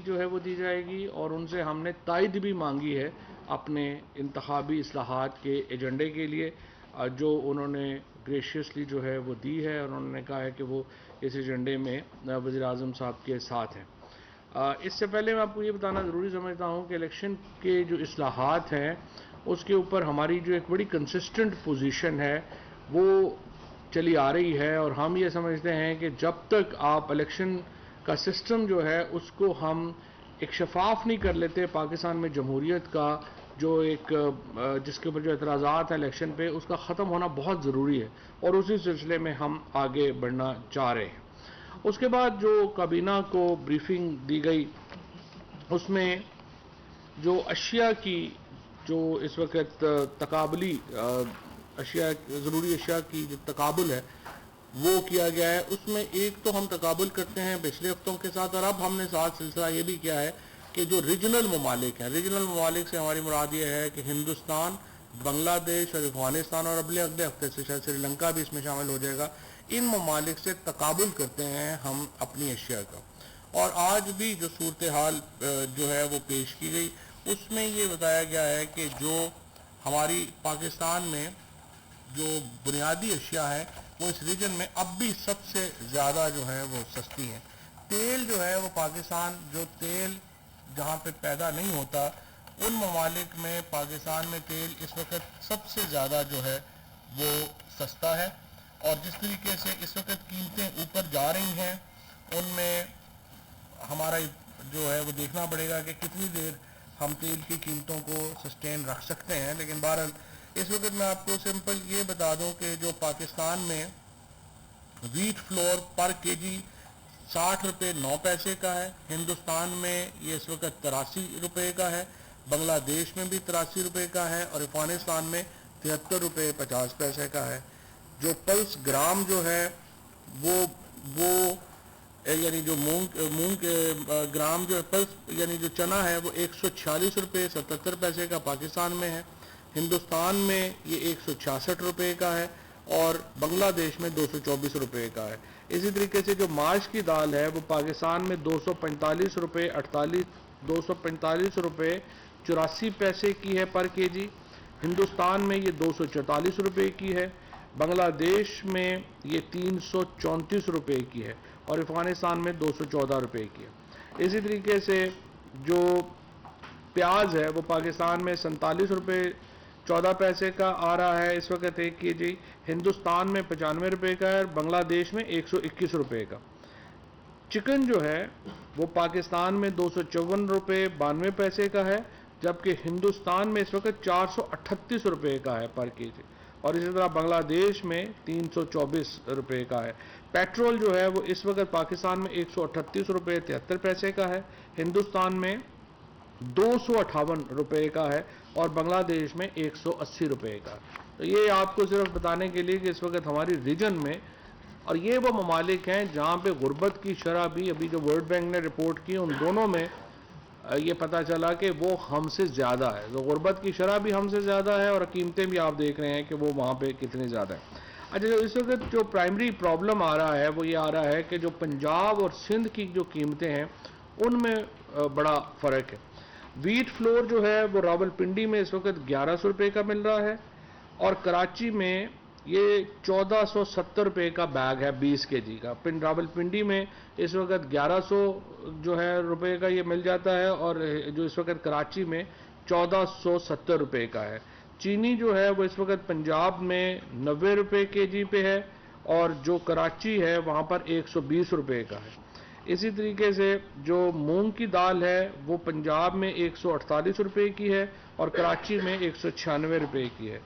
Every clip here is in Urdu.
جو ہے وہ دی جائے گی، اور ان سے ہم نے تائید بھی مانگی ہے اپنے انتخابی اصلاحات کے ایجنڈے کے لیے، جو انہوں نے گریشیسلی جو ہے وہ دی ہے، اور انہوں نے کہا ہے کہ وہ اس ایجنڈے میں وزیر اعظم صاحب کے ساتھ ہیں۔ اس سے پہلے میں آپ کو یہ بتانا ضروری سمجھتا ہوں کہ الیکشن کے جو اصلاحات ہیں اس کے اوپر ہماری جو ایک بڑی کنسسٹنٹ پوزیشن ہے وہ چلی آ رہی ہے، اور ہم یہ سمجھتے ہیں کہ جب تک آپ الیکشن کا سسٹم جو ہے اس کو ہم ایک شفاف نہیں کر لیتے، پاکستان میں جمہوریت کا جو ایک جس کے اوپر جو اعتراضات ہیں الیکشن پہ، اس کا ختم ہونا بہت ضروری ہے، اور اسی سلسلے میں ہم آگے بڑھنا چاہ رہے ہیں۔ اس کے بعد جو کابینہ کو بریفنگ دی گئی، اس میں جو اشیاء کی جو اس وقت تقابلی اشیاء، ضروری اشیاء کی جو تقابل ہے وہ کیا گیا ہے، اس میں ایک تو ہم تقابل کرتے ہیں پچھلے ہفتوں کے ساتھ، اور اب ہم نے ساتھ سلسلہ یہ بھی کیا ہے کہ جو ریجنل ممالک ہیں، ریجنل ممالک سے ہماری مراد یہ ہے کہ ہندوستان، بنگلہ دیش اور افغانستان، اور اگلے ہفتے سے شاید سری لنکا بھی اس میں شامل ہو جائے گا، ان ممالک سے تقابل کرتے ہیں ہم اپنی اشیاء کا۔ اور آج بھی جو صورتحال جو ہے وہ پیش کی گئی، اس میں یہ بتایا گیا ہے کہ جو ہماری پاکستان میں جو بنیادی اشیاء ہیں وہ اس ریجن میں اب بھی سب سے زیادہ جو ہے وہ سستی ہیں۔ تیل جو ہے وہ پاکستان، جو تیل جہاں پہ پیدا نہیں ہوتا، ان ممالک میں پاکستان میں تیل اس وقت سب سے زیادہ جو ہے وہ سستا ہے، اور جس طریقے سے اس وقت قیمتیں اوپر جا رہی ہیں ان میں ہمارا جو ہے وہ دیکھنا پڑے گا کہ کتنی دیر ہم تیل کی قیمتوں کو سسٹین رکھ سکتے ہیں۔ لیکن بہرحال اس وقت میں آپ کو سمپل یہ بتا دوں کہ جو پاکستان میں ویٹ فلور پر کے جی 60 روپے 9 پیسے کا ہے، ہندوستان میں یہ اس وقت 83 روپے کا ہے، بنگلہ دیش میں بھی 83 روپے کا ہے، اور افغانستان میں 73 روپے 50 پیسے کا ہے۔ جو پلس گرام جو ہے وہ یعنی جو مونگ گرام جو پلس یعنی جو چنا ہے وہ 146 روپے 77 پیسے کا پاکستان میں ہے، ہندوستان میں یہ 166 روپے کا ہے، اور بنگلہ دیش میں 224 روپے کا ہے۔ اسی طریقے سے جو ماش کی دال ہے وہ پاکستان میں 245 روپے 245 روپے 84 پیسے کی ہے پر کے جی، ہندوستان میں یہ 244 روپے کی ہے، بنگلہ دیش میں یہ 334 روپے کی ہے، اور افغانستان میں 214 روپے کی ہے۔ اسی طریقے سے جو پیاز ہے وہ پاکستان میں 47 روپے 14 پیسے کا آ رہا ہے اس وقت 1 کے جی، ہندوستان میں 95 روپے کا ہے، اور بنگلہ دیش میں 121 روپے کا۔ چکن جو ہے وہ پاکستان میں 254 روپے 92 پیسے کا ہے، جبکہ ہندوستان میں اس وقت 438 روپے کا ہے پر کے جی، اور اسی طرح بنگلہ دیش میں 324 روپے کا ہے۔ پیٹرول جو ہے وہ اس وقت پاکستان میں 138 روپے 73 پیسے کا ہے، ہندوستان میں 258 روپے کا ہے، اور بنگلہ دیش میں 180 روپے کا۔ تو یہ آپ کو صرف بتانے کے لیے کہ اس وقت ہماری ریجن میں، اور یہ وہ ممالک ہیں جہاں پہ غربت کی شرح بھی ابھی جو ورلڈ بینک نے رپورٹ کی ان دونوں میں یہ پتہ چلا کہ وہ ہم سے زیادہ ہے، تو غربت کی شرح بھی ہم سے زیادہ ہے، اور قیمتیں بھی آپ دیکھ رہے ہیں کہ وہ وہاں پہ کتنی زیادہ ہیں۔ اچھا، اس وقت جو پرائمری پرابلم آ رہا ہے وہ یہ آ رہا ہے کہ جو پنجاب اور سندھ کی جو قیمتیں ہیں ان میں بڑا فرق ہے۔ ویٹ فلور جو ہے وہ راول پنڈی میں اس وقت 1100 روپے کا مل رہا ہے، اور کراچی میں یہ 1470 روپے کا بیگ ہے 20 کے جی کا۔ راول پنڈی میں اس وقت 1100 جو ہے روپے کا یہ مل جاتا ہے، اور جو اس وقت کراچی میں 1470 روپے کا ہے۔ چینی جو ہے وہ اس وقت پنجاب میں 90 روپے کے جی پہ ہے، اور جو کراچی ہے وہاں پر 120 روپے کا ہے۔ اسی طریقے سے جو مونگ کی دال ہے وہ پنجاب میں 148 روپے کی ہے، اور کراچی میں 196 روپے کی ہے۔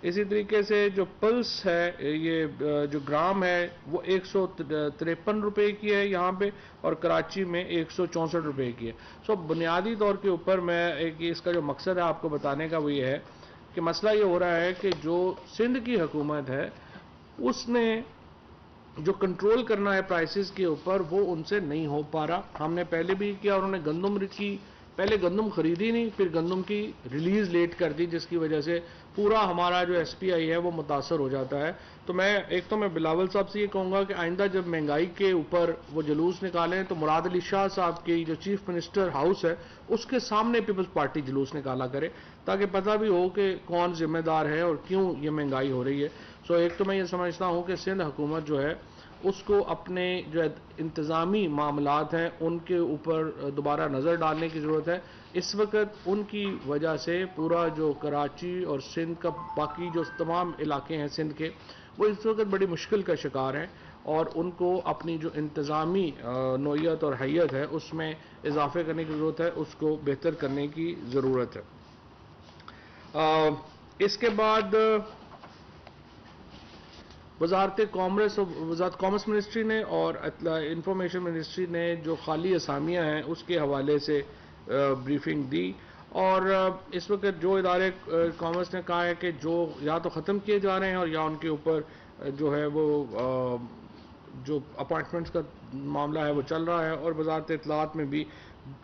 اسی طریقے سے جو پلس ہے یہ جو گرام ہے وہ 153 روپے کی ہے یہاں پہ، اور کراچی میں 164 روپے کی ہے۔ سو بنیادی طور کے اوپر میں اس کا جو مقصد ہے آپ کو بتانے کا وہ یہ ہے کہ مسئلہ یہ ہو رہا ہے کہ جو سندھ کی حکومت ہے اس نے جو کنٹرول کرنا ہے پرائسز کے اوپر وہ ان سے نہیں ہو پا رہا۔ ہم نے پہلے بھی کیا، انہوں نے گندم کی پہلے گندم خریدی نہیں، پھر گندم کی ریلیز لیٹ کر دی، جس کی وجہ سے پورا ہمارا جو ایس پی آئی ہے وہ متاثر ہو جاتا ہے. تو میں بلاول صاحب سے یہ کہوں گا کہ آئندہ جب مہنگائی کے اوپر وہ جلوس نکالیں تو مراد علی شاہ صاحب کی جو چیف منسٹر ہاؤس ہے اس کے سامنے پیپلز پارٹی جلوس نکالا کرے، تاکہ پتہ بھی ہو کہ کون ذمہ دار ہے اور کیوں یہ مہنگائی ہو رہی ہے. سو ایک تو میں یہ سمجھتا ہوں کہ سندھ حکومت جو ہے اس کو اپنے جو انتظامی معاملات ہیں ان کے اوپر دوبارہ نظر ڈالنے کی ضرورت ہے. اس وقت ان کی وجہ سے پورا جو کراچی اور سندھ کا باقی جو تمام علاقے ہیں سندھ کے، وہ اس وقت بڑی مشکل کا شکار ہیں، اور ان کو اپنی جو انتظامی نوعیت اور حیت ہے اس میں اضافے کرنے کی ضرورت ہے، اس کو بہتر کرنے کی ضرورت ہے. اس کے بعد وزارت کامرس منسٹری نے اور انفارمیشن منسٹری نے جو خالی اسامیاں ہیں اس کے حوالے سے بریفنگ دی، اور اس وقت جو ادارے کامرس نے کہا ہے کہ جو یا تو ختم کیے جا رہے ہیں اور یا ان کے اوپر جو ہے وہ جو اپائنٹمنٹس کا معاملہ ہے وہ چل رہا ہے. اور وزارت اطلاعات میں بھی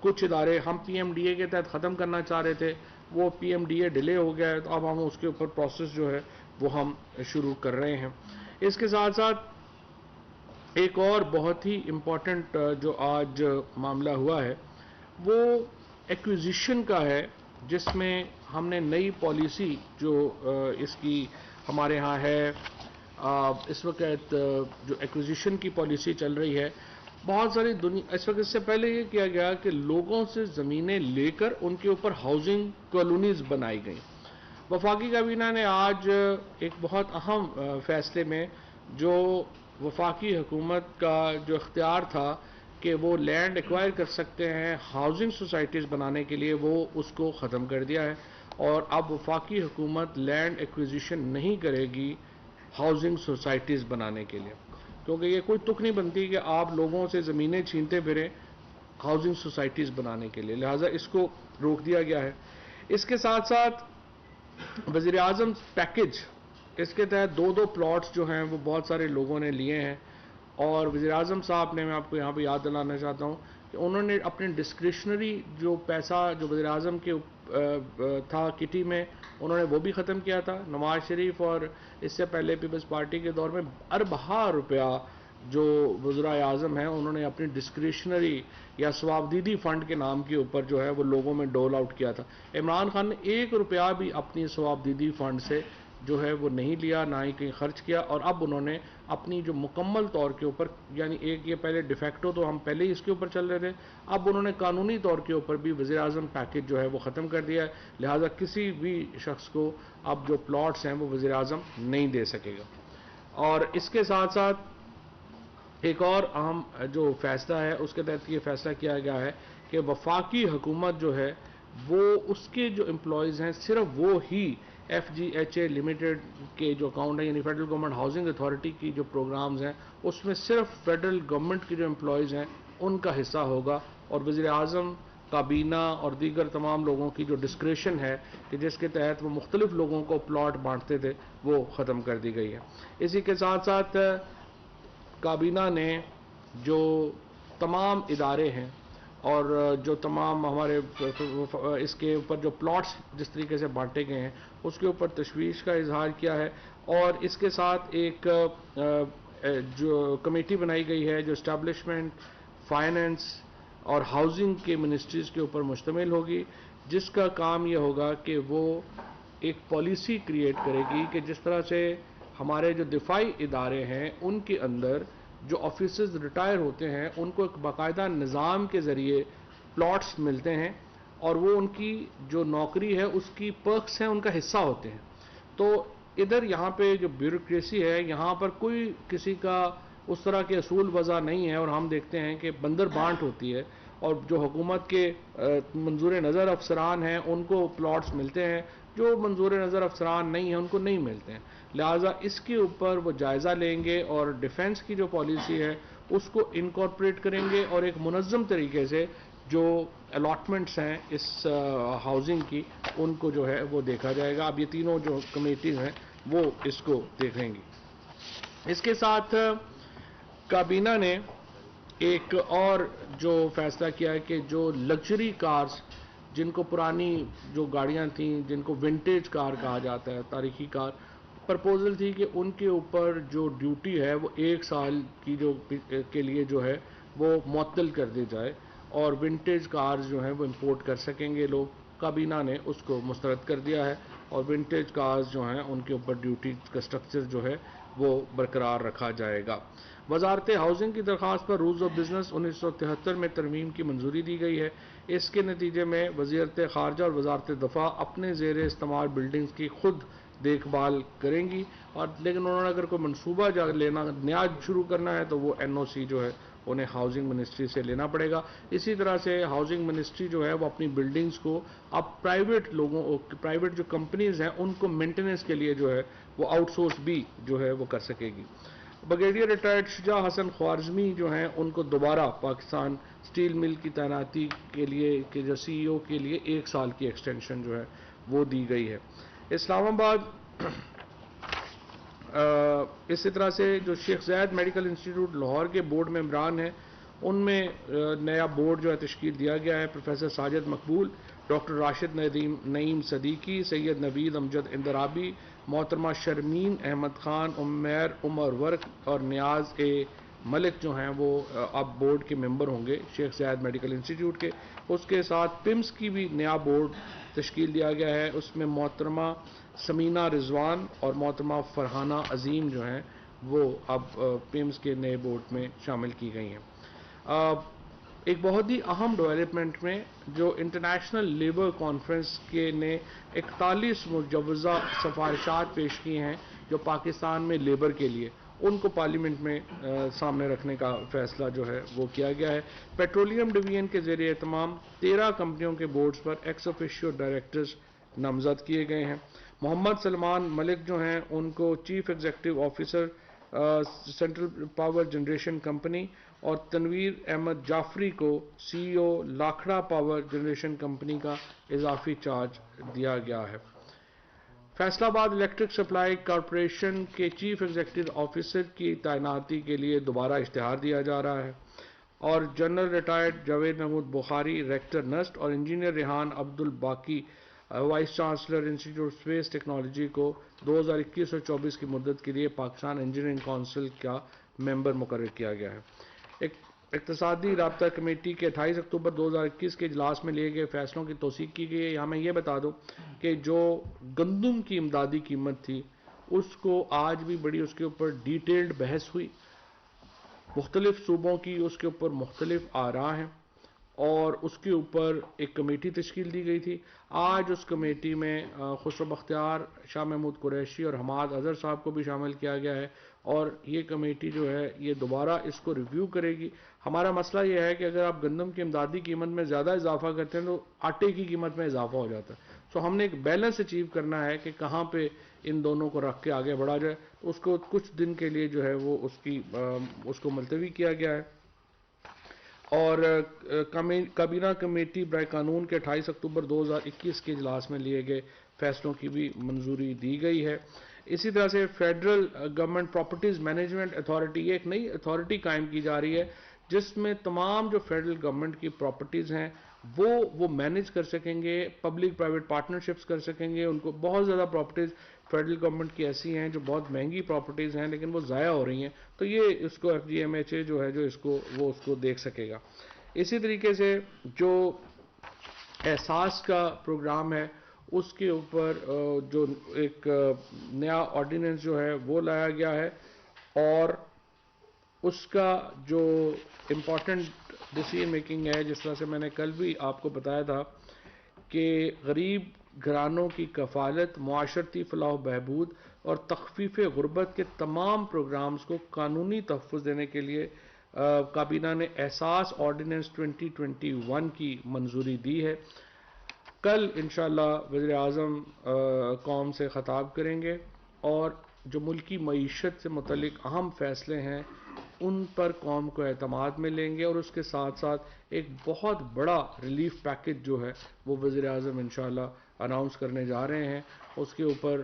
کچھ ادارے ہم پی ایم ڈی اے کے تحت ختم کرنا چاہ رہے تھے، وہ P M D A delay ہو گیا ہے، تو اب ہم اس کے اوپر پروسیس جو ہے وہ ہم شروع کر رہے ہیں. اس کے ساتھ ساتھ ایک اور بہت ہی امپورٹنٹ جو آج معاملہ ہوا ہے وہ ایکویزیشن کا ہے، جس میں ہم نے نئی پالیسی جو اس کی ہمارے ہاں ہے اس وقت جو ایکویزیشن کی پالیسی چل رہی ہے. بہت ساری دنیا اس وقت، اس سے پہلے یہ کیا گیا کہ لوگوں سے زمینیں لے کر ان کے اوپر ہاؤسنگ کالونیز بنائی گئیں. وفاقی کابینہ نے آج ایک بہت اہم فیصلے میں جو وفاقی حکومت کا جو اختیار تھا کہ وہ لینڈ ایکوائر کر سکتے ہیں ہاؤسنگ سوسائٹیز بنانے کے لیے، وہ اس کو ختم کر دیا ہے، اور اب وفاقی حکومت لینڈ ایکویزیشن نہیں کرے گی ہاؤسنگ سوسائٹیز بنانے کے لیے، کیونکہ یہ کوئی تک نہیں بنتی کہ آپ لوگوں سے زمینیں چھینتے پھریں ہاؤسنگ سوسائٹیز بنانے کے لیے، لہٰذا اس کو روک دیا گیا ہے. اس کے ساتھ ساتھ وزیر اعظم پیکج، اس کے تحت دو پلاٹس جو ہیں وہ بہت سارے لوگوں نے لیے ہیں، اور وزیر اعظم صاحب نے، میں آپ کو یہاں پہ یاد دلانا چاہتا ہوں کہ انہوں نے اپنے ڈسکریشنری جو پیسہ جو وزیر اعظم کے تھا کٹی میں، انہوں نے وہ بھی ختم کیا تھا. نواز شریف اور اس سے پہلے پیپلز پارٹی کے دور میں اربہ روپیہ جو وزراء اعظم ہیں انہوں نے اپنی ڈسکریشنری یا ثوابدیدی فنڈ کے نام کے اوپر جو ہے وہ لوگوں میں ڈول آؤٹ کیا تھا. عمران خان نے 1 روپیہ بھی اپنی ثوابدیدی فنڈ سے جو ہے وہ نہیں لیا، نہ ہی کہیں خرچ کیا، اور اب انہوں نے اپنی جو مکمل طور کے اوپر، یعنی ایک یہ پہلے ڈیفیکٹو تو ہم پہلے ہی اس کے اوپر چل رہے تھے، اب انہوں نے قانونی طور کے اوپر بھی وزیر اعظم پیکج جو ہے وہ ختم کر دیا ہے، لہٰذا کسی بھی شخص کو اب جو پلاٹس ہیں وہ وزیر اعظم نہیں دے سکے گا. اور اس کے ساتھ ساتھ ایک اور اہم جو فیصلہ ہے اس کے تحت یہ فیصلہ کیا گیا ہے کہ وفاقی حکومت جو ہے وہ اس کے جو امپلائیز ہیں صرف وہ ہی F G H A limited کے جو اکاؤنٹ ہیں، یعنی فیڈرل گورنمنٹ ہاؤسنگ اتھارٹی کی جو پروگرامز ہیں اس میں صرف فیڈرل گورنمنٹ کے جو امپلائیز ہیں ان کا حصہ ہوگا، اور وزیر اعظم کابینہ اور دیگر تمام لوگوں کی جو ڈسکریشن ہے کہ جس کے تحت وہ مختلف لوگوں کو پلاٹ بانٹتے تھے وہ ختم کر دی گئی ہے. اسی کے ساتھ ساتھ کابینہ نے جو تمام ادارے ہیں اور جو تمام ہمارے اس کے اوپر جو پلاٹس جس طریقے سے بانٹے گئے ہیں اس کے اوپر تشویش کا اظہار کیا ہے، اور اس کے ساتھ ایک جو کمیٹی بنائی گئی ہے جو اسٹیبلشمنٹ، فائننس اور ہاؤسنگ کے منسٹریز کے اوپر مشتمل ہوگی، جس کا کام یہ ہوگا کہ وہ ایک پالیسی کریٹ کرے گی کہ جس طرح سے ہمارے جو دفاعی ادارے ہیں ان کے اندر جو آفیسرز ریٹائر ہوتے ہیں ان کو ایک باقاعدہ نظام کے ذریعے پلاٹس ملتے ہیں، اور وہ ان کی جو نوکری ہے اس کی پرکس ہیں، ان کا حصہ ہوتے ہیں. تو ادھر یہاں پہ جو بیوروکریسی ہے یہاں پر کوئی کسی کا اس طرح کے اصول وضع نہیں ہے، اور ہم دیکھتے ہیں کہ بندر بانٹ ہوتی ہے، اور جو حکومت کے منظور نظر افسران ہیں ان کو پلاٹس ملتے ہیں، جو منظور نظر افسران نہیں ہیں ان کو نہیں ملتے ہیں. لہٰذا اس کے اوپر وہ جائزہ لیں گے اور ڈیفنس کی جو پالیسی ہے اس کو انکارپوریٹ کریں گے، اور ایک منظم طریقے سے جو الاٹمنٹس ہیں اس ہاؤسنگ کی ان کو جو ہے وہ دیکھا جائے گا. اب یہ تینوں جو کمیٹیز ہیں وہ اس کو دیکھیں گی. اس کے ساتھ کابینہ نے ایک اور جو فیصلہ کیا ہے کہ جو لگژری کارز جن کو پرانی جو گاڑیاں تھیں، جن کو ونٹیج کار کہا جاتا ہے، تاریخی کار، پرپوزل تھی کہ ان کے اوپر جو ڈیوٹی ہے وہ 1 سال کی کے لیے جو ہے وہ معطل کر دی جائے، اور ونٹیج کارز جو ہیں وہ امپورٹ کر سکیں گے لوگ۔ کابینہ نے اس کو مسترد کر دیا ہے، اور ونٹیج کارز جو ہیں ان کے اوپر ڈیوٹی کا سٹرکچر جو ہے وہ برقرار رکھا جائے گا۔ وزارت ہاؤسنگ کی درخواست پر رولز آف بزنس 1973 میں ترمیم کی منظوری دی گئی ہے۔ اس کے نتیجے میں وزارت خارجہ اور وزارت دفاع اپنے زیر استعمال بلڈنگز کی خود دیکھ بھال کریں گی، اور لیکن انہوں نے اگر کوئی منصوبہ لینا نیا شروع کرنا ہے تو وہ NOC جو ہے انہیں ہاؤسنگ منسٹری سے لینا پڑے گا۔ اسی طرح سے ہاؤسنگ منسٹری جو ہے وہ اپنی بلڈنگز کو اب پرائیویٹ جو کمپنیز ہیں ان کو مینٹیننس کے لیے جو ہے وہ آؤٹ سورس بھی جو ہے وہ کر سکے گی۔ بریگیڈیئر ریٹائرڈ شجاع حسن خوارزمی جو ہیں ان کو دوبارہ پاکستان سٹیل مل کی تعیناتی کے لیے کہ جو CEO کے لیے 1 سال کی ایکسٹینشن جو ہے وہ دی گئی ہے۔ اسلام آباد اسی طرح سے جو شیخ زاید میڈیکل انسٹیٹیوٹ لاہور کے بورڈ ممبران ہیں ان میں نیا بورڈ جو ہے تشکیل دیا گیا ہے۔ پروفیسر ساجد مقبول، ڈاکٹر راشد نعیم صدیقی، سید نوید امجد اندرابی، محترمہ شرمین احمد خان، عمر ورق اور نیاز ملک جو ہیں وہ اب بورڈ کے ممبر ہوں گے شیخ زاید میڈیکل انسٹیٹیوٹ کے۔ اس کے ساتھ پمس کی بھی نیا بورڈ تشکیل دیا گیا ہے، اس میں محترمہ سمینہ رضوان اور محترمہ فرحانہ عظیم جو ہیں وہ اب پمس کے نئے بورڈ میں شامل کی گئی ہیں۔ ایک بہت ہی اہم ڈیولپمنٹ میں جو انٹرنیشنل لیبر کانفرنس کے نے 41 مجوزہ سفارشات پیش کی ہیں جو پاکستان میں لیبر کے لیے، ان کو پارلیمنٹ میں سامنے رکھنے کا فیصلہ جو ہے وہ کیا گیا ہے۔ پیٹرولیم ڈویژن کے زیر اہتمام 13 کمپنیوں کے بورڈز پر ایکس آفیشیو ڈائریکٹرز نامزد کیے گئے ہیں۔ محمد سلمان ملک جو ہیں ان کو chief executive officer central power generation company, اور تنویر احمد جعفری کو CEO لاکھڑا پاور جنریشن کمپنی کا اضافی چارج دیا گیا ہے۔ فیصل آباد الیکٹرک سپلائی کارپوریشن کے چیف ایگزیکٹو آفیسر کی تعیناتی کے لیے دوبارہ اشتہار دیا جا رہا ہے، اور general retired Javed Mahmood Bukhari rector NUST اور engineer Rehan Abdul Baqi vice chancellor institute of space technology کو 2021 اور 24 کی مدت کے لیے پاکستان انجینئرنگ کونسل کا ممبر مقرر کیا گیا ہے۔ اقتصادی رابطہ کمیٹی کے 28 اکتوبر 2021 کے اجلاس میں لیے گئے فیصلوں کی توثیق کی گئی ہے۔ یہاں میں یہ بتا دوں کہ جو گندم کی امدادی قیمت تھی اس کو آج بھی بڑی اس کے اوپر ڈیٹیلڈ بحث ہوئی، مختلف صوبوں کی اس کے اوپر مختلف آراء ہیں، اور اس کے اوپر ایک کمیٹی تشکیل دی گئی تھی۔ آج اس کمیٹی میں خسرو بختیار، شاہ محمود قریشی اور حماد اظہر صاحب کو بھی شامل کیا گیا ہے، اور یہ کمیٹی جو ہے یہ دوبارہ اس کو ریویو کرے گی۔ ہمارا مسئلہ یہ ہے کہ اگر آپ گندم کی امدادی قیمت میں زیادہ اضافہ کرتے ہیں تو آٹے کی قیمت میں اضافہ ہو جاتا ہے، سو ہم نے ایک بیلنس اچیو کرنا ہے کہ کہاں پہ ان دونوں کو رکھ کے آگے بڑھا جائے۔ اس کو کچھ دن کے لیے جو ہے وہ اس کو ملتوی کیا گیا ہے، اور کابینہ کمیٹی برائے قانون کے 28 اکتوبر 2021 کے اجلاس میں لیے گئے فیصلوں کی بھی منظوری دی گئی ہے۔ اسی طرح سے federal government properties management authority, یہ ایک نئی اتھارٹی قائم کی جا رہی ہے جس میں تمام جو فیڈرل گورنمنٹ کی پراپرٹیز ہیں وہ مینیج کر سکیں گے، پبلک پرائیویٹ پارٹنرشپس کر سکیں گے۔ ان کو بہت زیادہ پراپرٹیز فیڈرل گورنمنٹ کی ایسی ہیں جو بہت مہنگی پراپرٹیز ہیں لیکن وہ ضائع ہو رہی ہیں، تو یہ اس کو FGMHA جو ہے جو اس کو دیکھ سکے گا۔ اسی طریقے سے جو احساس کا پروگرام ہے اس کے اوپر جو ایک نیا آرڈیننس جو ہے وہ لایا گیا ہے، اور اس کا جو امپورٹنٹ ڈیسیژن میکنگ ہے، جس طرح سے میں نے کل بھی آپ کو بتایا تھا کہ غریب گھرانوں کی کفالت، معاشرتی فلاح و بہبود اور تخفیف غربت کے تمام پروگرامز کو قانونی تحفظ دینے کے لیے کابینہ نے احساس آرڈیننس 2021 کی منظوری دی ہے۔ کل انشاءاللہ وزیر اعظم قوم سے خطاب کریں گے، اور جو ملکی معیشت سے متعلق اہم فیصلے ہیں ان پر قوم کو اعتماد میں لیں گے، اور اس کے ساتھ ساتھ ایک بہت بڑا ریلیف پیکج جو ہے وہ وزیر اعظم انشاءاللہ اناؤنس کرنے جا رہے ہیں۔ اس کے اوپر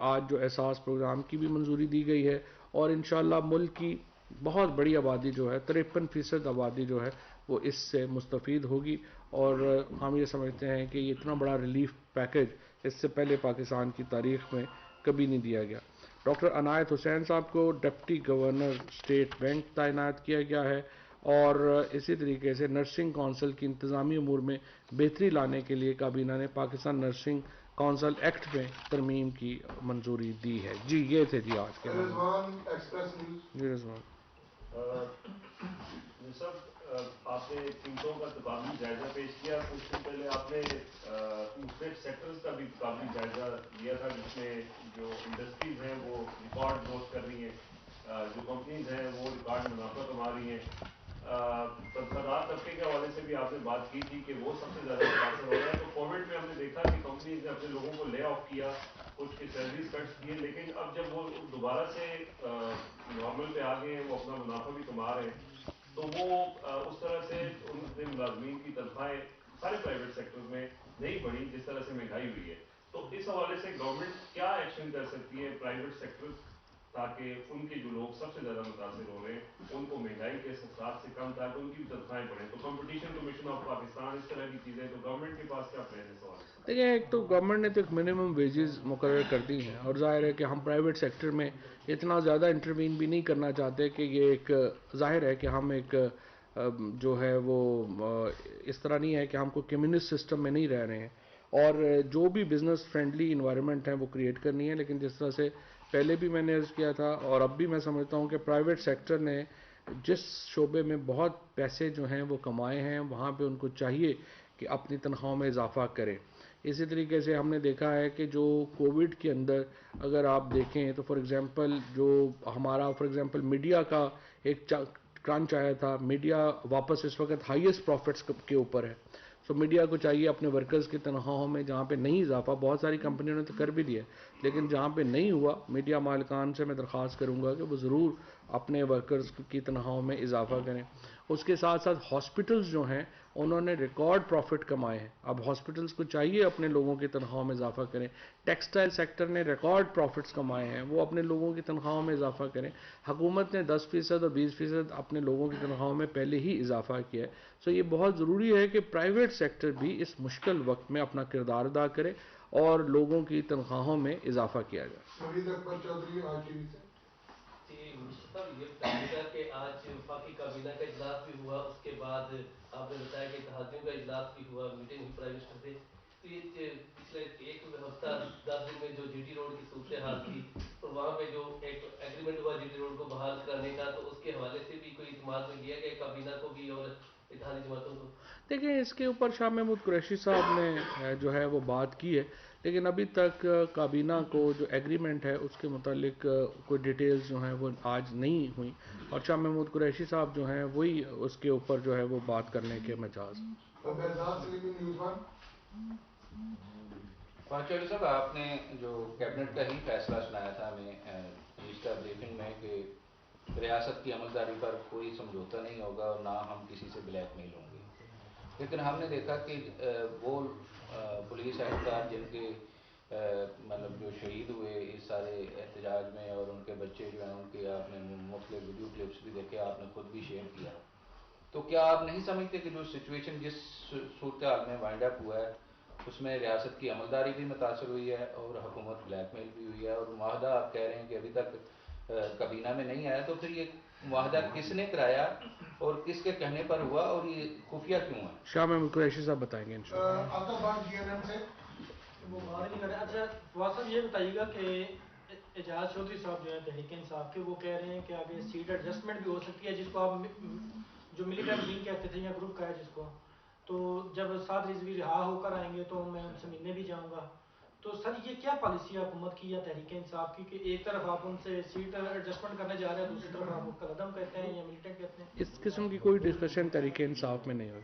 آج جو احساس پروگرام کی بھی منظوری دی گئی ہے، اور انشاءاللہ ملک کی بہت بڑی آبادی جو ہے 53% آبادی جو ہے وہ اس سے مستفید ہوگی، اور ہم یہ سمجھتے ہیں کہ یہ اتنا بڑا ریلیف پیکج اس سے پہلے پاکستان کی تاریخ میں کبھی نہیں دیا گیا. ڈاکٹر عنایت حسین صاحب کو ڈپٹی گورنر اسٹیٹ بینک تعینات کیا گیا ہے, اور اسی طریقے سے نرسنگ کونسل کی انتظامی امور میں بہتری لانے کے لیے کابینہ نے پاکستان نرسنگ کونسل ایکٹ میں ترمیم کی منظوری دی ہے. جی یہ تھے جی آج کے جی رضوان صاحب, آپ نے قیمتوں کا تقابلی جائزہ پیش کیا. کچھ دن پہلے آپ نے مختلف سیکٹرز کا بھی تقابلی جائزہ لیا تھا, جس میں جو انڈسٹریز ہیں وہ ریکارڈ نوٹ کر رہی ہیں, جو کمپنیز ہیں وہ ریکارڈ منافع کما رہی ہیں. سردار طبقے کے حوالے سے بھی آپ نے بات کی تھی کہ وہ سب سے زیادہ متاثر ہو رہا ہے. تو کووڈ میں ہم نے دیکھا کہ کمپنیز نے اپنے لوگوں کو لے آف کیا, کچھ کی سیلریز کٹس کیے, لیکن اب جب وہ دوبارہ سے نارمل پہ آ گئے ہیں, وہ اپنا منافع بھی کما رہے ہیں, تو وہ اس طرح سے ان اپنے ملازمین کی تنخواہیں سارے پرائیویٹ سیکٹر میں نہیں بڑھی جس طرح سے مہنگائی ہوئی ہے. تو اس حوالے سے گورنمنٹ کیا ایکشن کر سکتی ہے پرائیویٹ سیکٹر, تاکہ ان کے جو لوگ سب سے زیادہ متاثر ہو رہے ہیں ان کو مہنگائی کے اثرات سے کم, تاکہ ان کی بھی تنخواہیں بڑھیں. تو کمپٹیشن کمیشن آف پاکستان, اس طرح کی چیزیں, تو گورنمنٹ کے پاس کیا پلان ہے اس حوالے سے؟ دیکھیں, ایک تو گورنمنٹ نے تو ایک منیمم ویجز مقرر کر دی ہیں, اور ظاہر ہے کہ ہم پرائیویٹ سیکٹر میں اتنا زیادہ انٹروین بھی نہیں کرنا چاہتے کہ یہ ایک ظاہر ہے کہ ہم ایک جو ہے وہ اس طرح نہیں ہے کہ ہم کو کمیونسٹ سسٹم میں نہیں رہ رہے ہیں, اور جو بھی بزنس فرینڈلی انوائرمنٹ ہے وہ کریٹ کرنی ہے. لیکن جس طرح سے پہلے بھی میں نے عرض کیا تھا, اور اب بھی میں سمجھتا ہوں کہ پرائیویٹ سیکٹر نے جس شعبے میں بہت پیسے جو ہیں وہ کمائے ہیں, وہاں پہ ان کو چاہیے کہ اپنی تنخواہوں میں اضافہ کریں. اسی طریقے سے ہم نے دیکھا ہے کہ جو کووڈ کے اندر اگر آپ دیکھیں تو فار ایگزامپل جو ہمارا فار ایگزامپل میڈیا کا ایک کرانچ آیا تھا, میڈیا واپس اس وقت ہائیسٹ پروفٹس کے اوپر ہے. سو میڈیا کو چاہیے اپنے ورکرز کی تنخواہوں میں جہاں پہ نہیں اضافہ, بہت ساری کمپنیوں نے تو کر بھی دیا, لیکن جہاں پہ نہیں ہوا, میڈیا مالکان سے میں درخواست کروں گا کہ وہ ضرور اپنے ورکرز کی تنخواہوں میں اضافہ کریں. اس کے ساتھ ساتھ ہاسپٹلز جو ہیں انہوں نے ریکارڈ پروفٹ کمائے ہیں, اب ہاسپٹلز کو چاہیے اپنے لوگوں کی تنخواہوں میں اضافہ کریں. ٹیکسٹائل سیکٹر نے ریکارڈ پروفٹس کمائے ہیں, وہ اپنے لوگوں کی تنخواہوں میں اضافہ کریں. حکومت نے 10% اور 20% اپنے لوگوں کی تنخواہوں میں پہلے ہی اضافہ کیا ہے. سو یہ بہت ضروری ہے کہ پرائیویٹ سیکٹر بھی اس مشکل وقت میں اپنا کردار ادا کرے اور لوگوں کی تنخواہوں میں اضافہ کیا جائے. جی مشتاق صاحب, یہ بتائیے گا کہ آج وفاقی کابینہ کا اجلاس بھی ہوا, اس کے بعد آپ نے بتایا کہ اتحادیوں کا اجلاس بھی ہوا, میٹنگ ہوئی پرائم منسٹر سے. تو یہ پچھلے ایک ہفتہ 10 دن میں جو جی ٹی روڈ کی صورتحال تھی, اور وہاں پہ جو ایک ایگریمنٹ ہوا جی ٹی روڈ کو بحال کرانے کا, تو اس کے حوالے سے بھی کوئی اعتماد میں لیا گیا کابینہ کو بھی اور اتحادی جماعتوں کو؟ دیکھیں, اس کے اوپر شاہ محمود قریشی صاحب نے جو ہے وہ بات کی ہے, لیکن ابھی تک کابینہ کو جو ایگریمنٹ ہے اس کے متعلق کوئی ڈیٹیلز جو ہیں وہ آج نہیں ہوئی, اور شاہ محمود قریشی صاحب جو ہیں وہی اس کے اوپر جو ہے وہ بات کرنے کے مجاز. چودھری صاحب, آپ نے جو کیبنٹ کا ہی فیصلہ سنایا تھا ہمیں گزشتہ بریفنگ میں کہ ریاست کی عملداری پر کوئی سمجھوتا نہیں ہوگا اور نہ ہم کسی سے بلیک میل ہوں گے, لیکن ہم نے دیکھا کہ وہ پولیس اہلکار جن کے مطلب جو شہید ہوئے اس سارے احتجاج میں, اور ان کے بچے جو ہیں ان کے آپ نے مختلف ویڈیو کلپس بھی دیکھے, آپ نے خود بھی شیئر کیا. تو کیا آپ نہیں سمجھتے کہ جو سچویشن جس صورتحال میں وائنڈ اپ ہوا ہے اس میں ریاست کی عملداری بھی متاثر ہوئی ہے اور حکومت بلیک میل بھی ہوئی ہے, اور معاہدہ آپ کہہ رہے ہیں کہ ابھی تک کابینہ میں نہیں آیا, تو پھر یہ معاہدہ کس نے کرایا اور کس کے کہنے پر ہوا, اور یہ خفیہ کیوں ہے؟ شاہ محمود قریشی صاحب بتائیں گے انشاءاللہ. وہ معاہدے نہیں کر رہے. اچھا فواد صاحب, یہ بتائیے گا کہ اعجاز چودھری صاحب جو ہیں تحریک انصاف کے, وہ کہہ رہے ہیں کہ آگے سیٹ ایڈجسٹمنٹ بھی ہو سکتی ہے, جس کو آپ جو ملیٹنٹ ونگ کہتے تھے یا گروپ کا ہے جس کو, تو جب سعد رضوی رہا ہو کر آئیں گے تو میں ان سے ملنے بھی جاؤں گا. تو سر یہ کیا پالیسی ہے حکومت کی یا تحریک انصاف کی کہ ایک طرف آپ ان سے سیٹ ایڈجسٹمنٹ کرنے جا رہے ہیں, دوسری طرف آپ کل عدم کہتے ہیں یا ملیٹنٹ کہتے ہیں؟ اس قسم کی کوئی ڈسکشن تحریک انصاف میں نہیں ہوئی.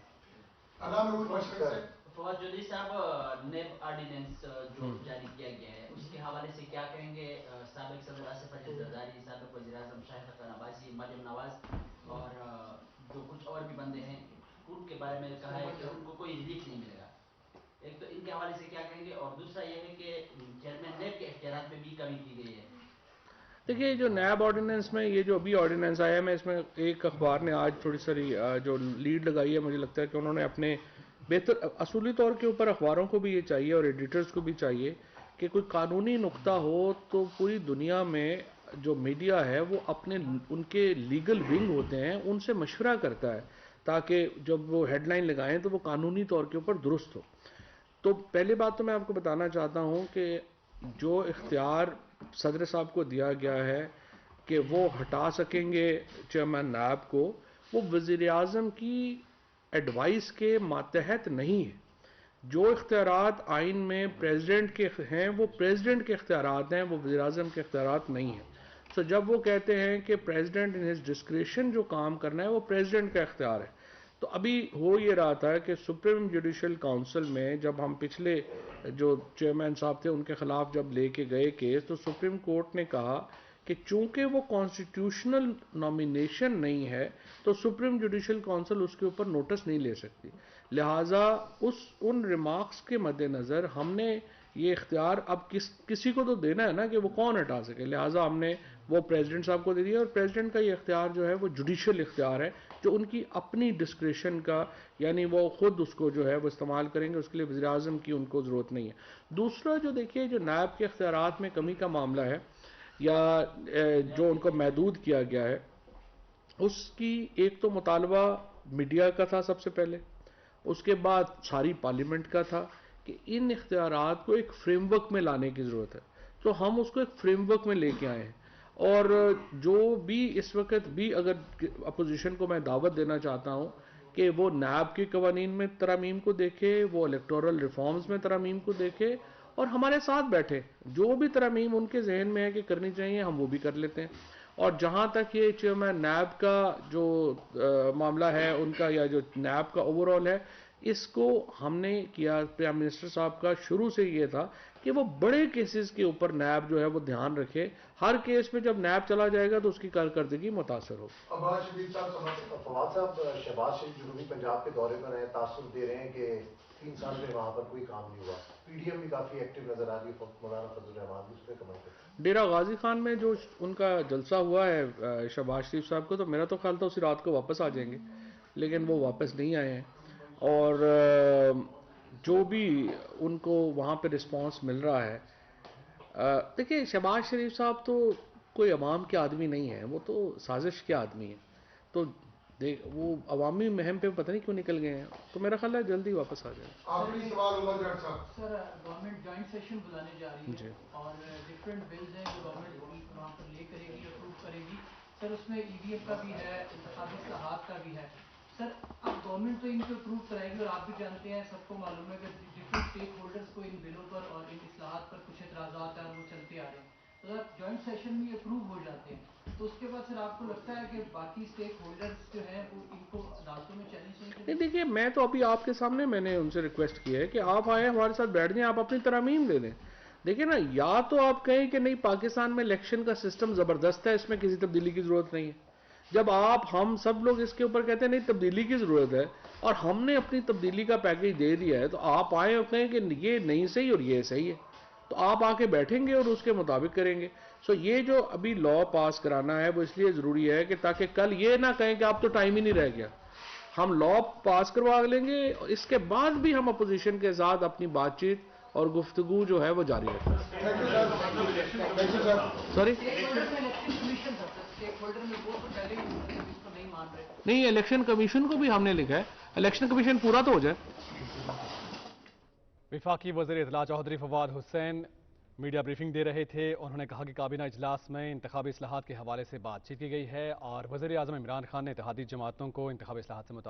فواد چودھری صاحب, نیب آرڈیننس جو جاری کیا گیا ہے اس کے حوالے سے کیا کہیں گے؟ سابق صدر آصف علی زرداری, سابق وزیر اعظم شاہد حسین عباسی, مریم نواز اور جو کچھ اور بھی بندے ہیں, ان کے بارے میں کہا ہے کہ ان کو کوئی ریلیف نہیں ملے گا. ایک تو ان کے حوالے سے کیا کہیں گے, اور دوسرا یہ ہے کہ چیئرمین نیب کے اختیارات میں بھی کمی کی گئی ہے. دیکھیے, جو نیب آرڈیننس میں یہ جو ابھی آرڈیننس آیا ہے, میں اس میں ایک اخبار نے آج تھوڑی ساری جو لیڈ لگائی ہے, مجھے لگتا ہے کہ انہوں نے اپنے بہتر اصولی طور کے اوپر اخباروں کو بھی یہ چاہیے اور ایڈیٹرز کو بھی چاہیے کہ کوئی قانونی نقطہ ہو تو پوری دنیا میں جو میڈیا ہے وہ اپنے ان کے لیگل ونگ ہوتے ہیں ان سے مشورہ کرتا ہے تاکہ جب وہ ہیڈ لائن لگائیں تو وہ قانونی طور کے اوپر درست ہو. تو پہلی بات تو میں آپ کو بتانا چاہتا ہوں کہ جو اختیار صدر صاحب کو دیا گیا ہے کہ وہ ہٹا سکیں گے چیئرمین نیب کو، وہ وزیر اعظم کی ایڈوائس کے ماتحت نہیں ہے. جو اختیارات آئین میں پریزیڈنٹ کے ہیں وہ پریزیڈنٹ کے اختیارات ہیں، وہ وزیر اعظم کے اختیارات نہیں ہیں. سو جب وہ کہتے ہیں کہ پریزیڈنٹ ان ہز ڈسکریشن جو کام کرنا ہے وہ پریزیڈنٹ کا اختیار ہے، تو ابھی ہو یہ رہا تھا کہ سپریم جوڈیشل کاؤنسل میں جب ہم پچھلے جو چیئرمین صاحب تھے ان کے خلاف جب لے کے گئے کیس، تو سپریم کورٹ نے کہا کہ چونکہ وہ کانسٹیٹیوشنل نامینیشن نہیں ہے تو سپریم جوڈیشل کاؤنسل اس کے اوپر نوٹس نہیں لے سکتی. لہٰذا ان ریمارکس کے مد نظر ہم نے یہ اختیار اب کسی کو تو دینا ہے نا کہ وہ کون ہٹا سکے، لہٰذا ہم نے وہ پریزیڈنٹ صاحب کو دے دیا. اور پریزیڈنٹ کا یہ اختیار جو ہے وہ جوڈیشل اختیار ہے جو ان کی اپنی ڈسکریشن کا، یعنی وہ خود اس کو جو ہے وہ استعمال کریں گے، اس کے لیے وزیر اعظم کی ان کو ضرورت نہیں ہے. دوسرا جو دیکھیے جو نیب کے اختیارات میں کمی کا معاملہ ہے یا جو ان کو محدود کیا گیا ہے، اس کی ایک تو مطالبہ میڈیا کا تھا سب سے پہلے، اس کے بعد ساری پارلیمنٹ کا تھا کہ ان اختیارات کو ایک فریم ورک میں لانے کی ضرورت ہے. تو ہم اس کو ایک فریم ورک میں لے کے آئے ہیں. اور جو بھی اس وقت بھی اگر اپوزیشن کو میں دعوت دینا چاہتا ہوں کہ وہ نیب کے قوانین میں ترامیم کو دیکھے، وہ الیکٹورل ریفارمز میں ترامیم کو دیکھے اور ہمارے ساتھ بیٹھے. جو بھی ترامیم ان کے ذہن میں ہے کہ کرنی چاہیے ہم وہ بھی کر لیتے ہیں. اور جہاں تک یہ چیئرمین نیب کا جو معاملہ ہے ان کا یا جو نیب کا اوور آل ہے، اس کو ہم نے کیا، پرائم منسٹر صاحب کا شروع سے یہ تھا کہ وہ بڑے کیسز کے اوپر نیب جو ہے وہ دھیان رکھے. ہر کیس میں جب نیب چلا جائے گا تو اس کی کارکردگی متاثر ہو. فواد صاحب، شہباز شریف جنوبی پنجاب کے دورے پر ہیں، تاثر دے رہے ہیں کہ 3 سال میں وہاں پر کوئی کام نہیں ہوا. پی ڈی ایم بھی کافی ایکٹیو نظر آ رہی ہے، مولانا فضل الرحمان بھی اس پہ کمنٹ کرتے ہیں. ڈیرہ غازی خان میں جو ان کا جلسہ ہوا ہے شہباز شریف صاحب کو، تو میرا تو خیال تھا اسی رات کو واپس آ جائیں گے، لیکن وہ واپس نہیں آئے ہیں. اور جو بھی ان کو وہاں پہ رسپانس مل رہا ہے، دیکھیں شہباز شریف صاحب تو کوئی عوام کے آدمی نہیں ہے، وہ تو سازش کے آدمی ہیں. تو وہ عوامی مہم پہ پتہ نہیں کیوں نکل گئے ہیں، تو میرا خیال ہے جلدی واپس آ جائیں. آخری سوال عمر جٹ صاحب. سر گورنمنٹ جوائنٹ سیشن بلانے جا رہی ہے اور ڈفرینٹ بلز ہیں جو گورنمنٹ وہاں پر لے کرے گی، اپروو کرے گی. سر اس میں ای وی ایم کا بھی ہے، انتخابی اصلاحات کا بھی ہے. سر اب گورنمنٹ تو ان کو اپروو کرائے گی اور آپ بھی جانتے ہیں، سب کو معلوم ہے کہ ڈفرینٹ اسٹیک ہولڈرز کو ان بلوں پر اور ان اصلاحات پر کچھ اعتراضات ہیں اور وہ چلتے آ رہے ہیں. اگر جوائنٹ سیشن میں اپروو ہو جاتے ہیں تو اس کے بعد سر آپ کو لگتا ہے کہ باقی اسٹیک ہولڈرز جو ہیں وہ ان کو عدالتوں میں چیلنج نہیں کریں؟ نہیں دیکھیے، میں تو ابھی آپ کے سامنے میں نے ان سے ریکویسٹ کی ہے کہ آپ آئیں ہمارے ساتھ بیٹھ جائیں، آپ اپنی ترامیم دے دیں. دیکھیں نا، یا تو آپ کہیں کہ نہیں پاکستان میں الیکشن کا سسٹم زبردست ہے، اس میں کسی تبدیلی کی ضرورت نہیں ہے. جب ہم سب لوگ اس کے اوپر کہتے ہیں نہیں تبدیلی کی ضرورت ہے اور ہم نے اپنی تبدیلی کا پیکیج دے دیا ہے، تو آپ آئیں اور کہیں کہ یہ نہیں صحیح اور یہ صحیح ہے، تو آپ آ کے بیٹھیں گے اور اس کے مطابق کریں گے. سو یہ جو ابھی لا پاس کرانا ہے وہ اس لیے ضروری ہے کہ تاکہ کل یہ نہ کہیں کہ اب تو ٹائم ہی نہیں رہ گیا. ہم لا پاس کروا لیں گے، اس کے بعد بھی ہم اپوزیشن کے ساتھ اپنی بات چیت اور گفتگو جو ہے وہ جاری رکھیں. سوری نہیں، الیکشن کمیشن کو بھی ہم نے لکھا ہے، الیکشن کمیشن پورا تو ہو جائے. وفاقی وزیر اطلاع چودھری فواد حسین میڈیا بریفنگ دے رہے تھے. انہوں نے کہا کہ کابینہ اجلاس میں انتخابی اصلاحات کے حوالے سے بات چیت کی گئی ہے اور وزیر اعظم عمران خان نے اتحادی جماعتوں کو انتخابی اصلاحات سے متعلق